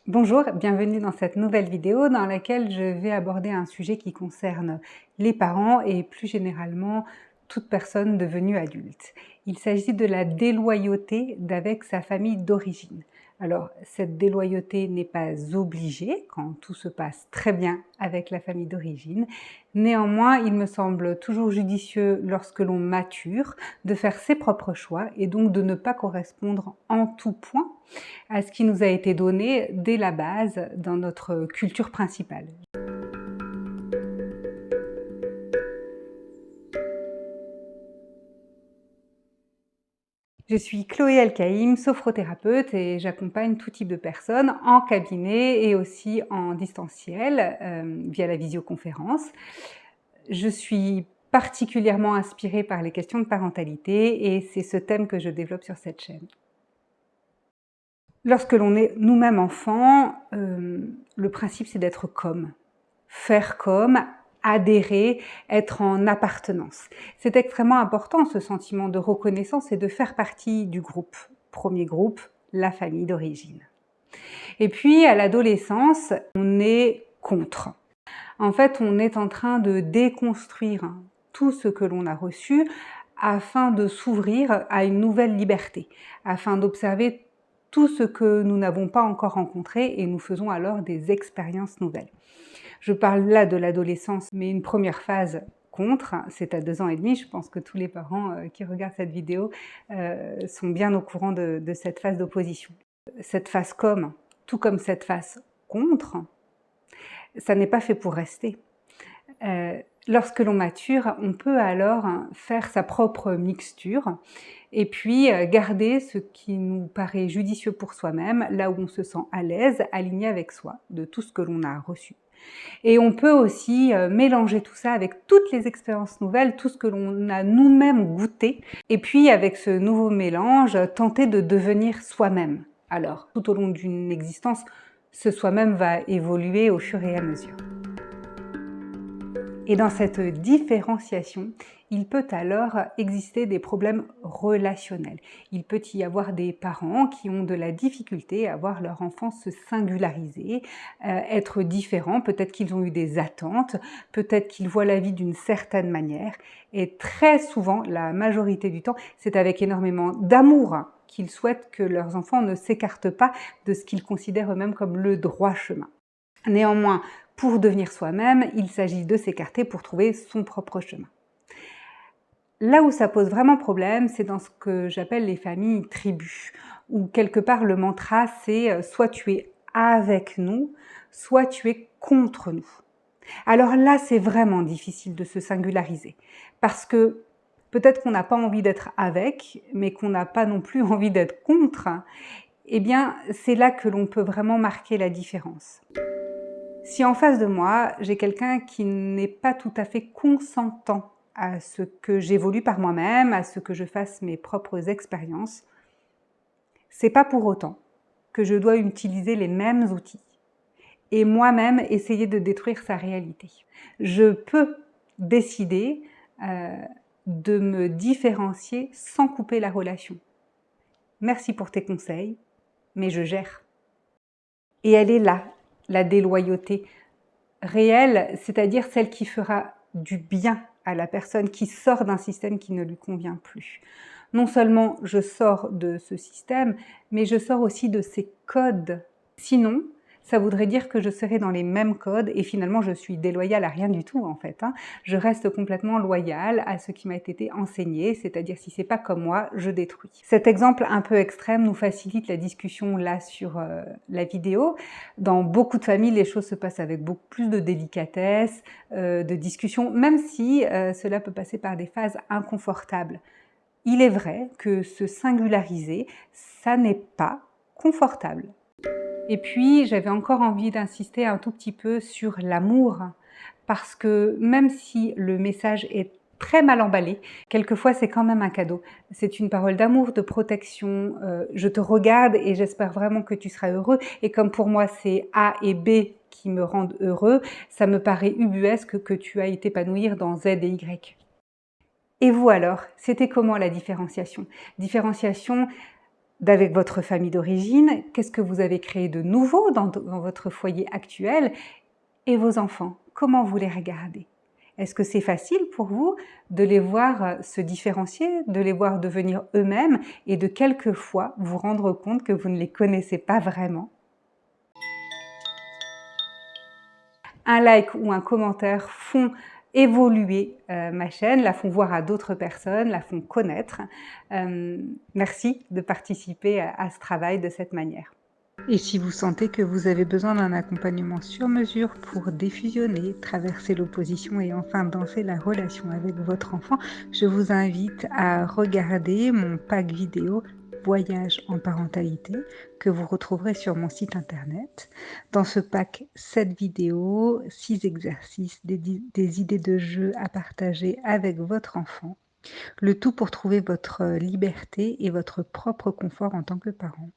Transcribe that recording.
Bonjour, bienvenue dans cette nouvelle vidéo dans laquelle je vais aborder un sujet qui concerne les parents et plus généralement toute personne devenue adulte. Il s'agit de la déloyauté d'avec sa famille d'origine. Alors, cette déloyauté n'est pas obligée quand tout se passe très bien avec la famille d'origine. Néanmoins, il me semble toujours judicieux lorsque l'on mature de faire ses propres choix et donc de ne pas correspondre en tout point à ce qui nous a été donné dès la base dans notre culture principale. Je suis Chloé Elkaïm, sophrothérapeute et j'accompagne tout type de personnes en cabinet et aussi en distanciel via la visioconférence. Je suis particulièrement inspirée par les questions de parentalité et c'est ce thème que je développe sur cette chaîne. Lorsque l'on est nous-mêmes enfants, le principe c'est d'être comme, faire comme, adhérer, être en appartenance. C'est extrêmement important ce sentiment de reconnaissance et de faire partie du groupe. Premier groupe, la famille d'origine. Et puis à l'adolescence, on est contre. En fait, on est en train de déconstruire tout ce que l'on a reçu afin de s'ouvrir à une nouvelle liberté, afin d'observer tout ce que nous n'avons pas encore rencontré et nous faisons alors des expériences nouvelles. Je parle là de l'adolescence, mais une première phase contre, c'est à 2 ans et demi. Je pense que tous les parents qui regardent cette vidéo sont bien au courant de cette phase d'opposition. Cette phase comme, tout comme cette phase contre, ça n'est pas fait pour rester. Lorsque l'on mature, on peut alors faire sa propre mixture et puis garder ce qui nous paraît judicieux pour soi-même, là où on se sent à l'aise, aligné avec soi, de tout ce que l'on a reçu. Et on peut aussi mélanger tout ça avec toutes les expériences nouvelles, tout ce que l'on a nous-mêmes goûté, et puis avec ce nouveau mélange, tenter de devenir soi-même. Alors, tout au long d'une existence, ce soi-même va évoluer au fur et à mesure. Et dans cette différenciation, il peut alors exister des problèmes relationnels. Il peut y avoir des parents qui ont de la difficulté à voir leur enfant se singulariser, être différent, peut-être qu'ils ont eu des attentes, peut-être qu'ils voient la vie d'une certaine manière. Et très souvent, la majorité du temps, c'est avec énormément d'amour qu'ils souhaitent que leurs enfants ne s'écartent pas de ce qu'ils considèrent eux-mêmes comme le droit chemin. Néanmoins, pour devenir soi-même, il s'agit de s'écarter pour trouver son propre chemin. Là où ça pose vraiment problème, c'est dans ce que j'appelle les familles tribus, où quelque part le mantra c'est soit tu es avec nous, soit tu es contre nous. Alors là, c'est vraiment difficile de se singulariser, parce que peut-être qu'on n'a pas envie d'être avec, mais qu'on n'a pas non plus envie d'être contre. Eh bien, c'est là que l'on peut vraiment marquer la différence. Si en face de moi, j'ai quelqu'un qui n'est pas tout à fait consentant à ce que j'évolue par moi-même, à ce que je fasse mes propres expériences, c'est pas pour autant que je dois utiliser les mêmes outils et moi-même essayer de détruire sa réalité. Je peux décider de me différencier sans couper la relation. Merci pour tes conseils, mais je gère. Et elle est là, la déloyauté réelle, c'est-à-dire celle qui fera du bien à la personne qui sort d'un système qui ne lui convient plus. Non seulement je sors de ce système, mais je sors aussi de ses codes. Sinon, ça voudrait dire que je serais dans les mêmes codes et finalement je suis déloyale à rien du tout en fait. Je reste complètement loyale à ce qui m'a été enseigné, c'est-à-dire si c'est pas comme moi, je détruis. Cet exemple un peu extrême nous facilite la discussion là sur la vidéo. Dans beaucoup de familles, les choses se passent avec beaucoup plus de délicatesse, de discussion, même si cela peut passer par des phases inconfortables. Il est vrai que se singulariser, ça n'est pas confortable. Et puis, j'avais encore envie d'insister un tout petit peu sur l'amour, parce que même si le message est très mal emballé, quelquefois c'est quand même un cadeau. C'est une parole d'amour, de protection, je te regarde et j'espère vraiment que tu seras heureux. Et comme pour moi c'est A et B qui me rendent heureux, ça me paraît ubuesque que tu ailles t'épanouir dans Z et Y. Et vous alors, c'était comment la différenciation? Différenciation d'avec votre famille d'origine, qu'est-ce que vous avez créé de nouveau dans votre foyer actuel et vos enfants, comment vous les regardez? Est-ce que c'est facile pour vous de les voir se différencier, de les voir devenir eux-mêmes et de quelquefois vous rendre compte que vous ne les connaissez pas vraiment? Un like ou un commentaire font évoluer ma chaîne, la font voir à d'autres personnes, la font connaître. Merci de participer à ce travail de cette manière. Et si vous sentez que vous avez besoin d'un accompagnement sur mesure pour défusionner, traverser l'opposition et enfin danser la relation avec votre enfant, je vous invite à regarder mon pack vidéo Voyage en parentalité que vous retrouverez sur mon site internet. Dans ce pack, 7 vidéos, 6 exercices, des idées de jeu à partager avec votre enfant, le tout pour trouver votre liberté et votre propre confort en tant que parent.